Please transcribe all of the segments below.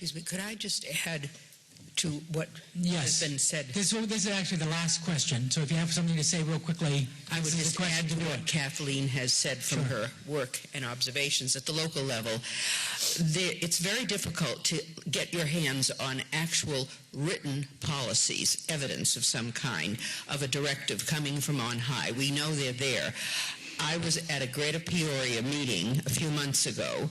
Excuse me, could I just add to what Yes. has been said? This is actually the last question, so if you have something to say real quickly, I would this is just the question add to do what it. Kathleen has said from Sure. her work and observations at the local level. It's very difficult to get your hands on actual written policies, evidence of some kind, of a directive coming from on high. We know they're there. I was at a Greater Peoria meeting a few months ago,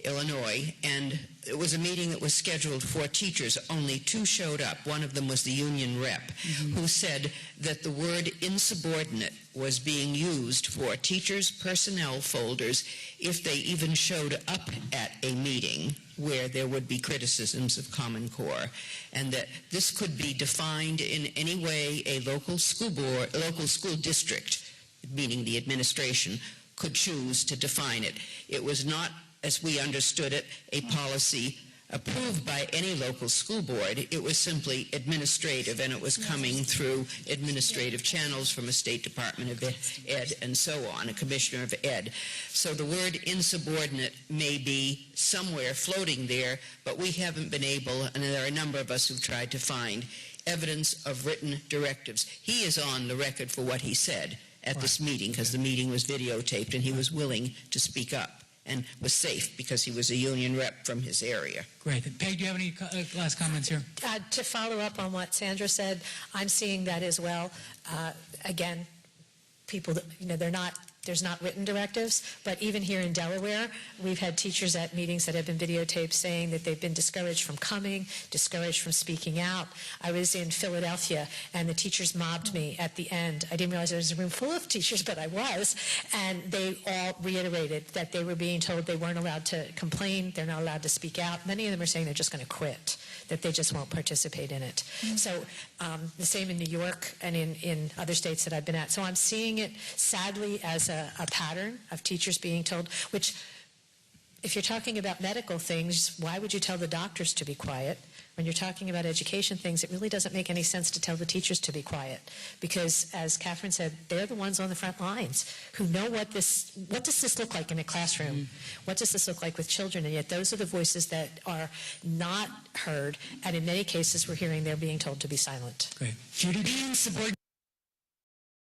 Illinois, and it was a meeting that was scheduled for teachers. Only 2 showed up. One of them was the union rep, who said that the word insubordinate was being used for teachers' personnel folders if they even showed up at a meeting where there would be criticisms of Common Core, and that this could be defined in any way a local school board, local school district, meaning the administration, could choose to define it. It was not, as we understood it, a policy approved by any local school board. It was simply administrative, and it was coming through administrative channels from a State Department of Ed and so on, a Commissioner of Ed. So the word insubordinate may be somewhere floating there, but we haven't been able, and there are a number of us who've tried to find evidence of written directives. He is on the record for what he said at this meeting, because the meeting was videotaped, and he was willing to speak up and was safe because he was a union rep from his area. Great. Peg, do you have any last comments here? To follow up on what Sandra said, I'm seeing that as well. Again, people, there's not written directives, but even here in Delaware, we've had teachers at meetings that have been videotaped saying that they've been discouraged from coming, discouraged from speaking out. I was in Philadelphia, and the teachers mobbed me at the end. I didn't realize there was a room full of teachers, but I was, and they all reiterated that they were being told they weren't allowed to complain, they're not allowed to speak out. Many of them are saying they're just going to quit, that they just won't participate in it. So the same in New York and in other states that I've been at. So I'm seeing it, sadly, as a pattern of teachers being told, which, if you're talking about medical things, why would you tell the doctors to be quiet? When you're talking about education things, it really doesn't make any sense to tell the teachers to be quiet, because, as Catherine said, they're the ones on the front lines who know what does this look like in a classroom? What does this look like with children? And yet those are the voices that are not heard, and in many cases we're hearing they're being told to be silent. Great. Judy? Being subordinate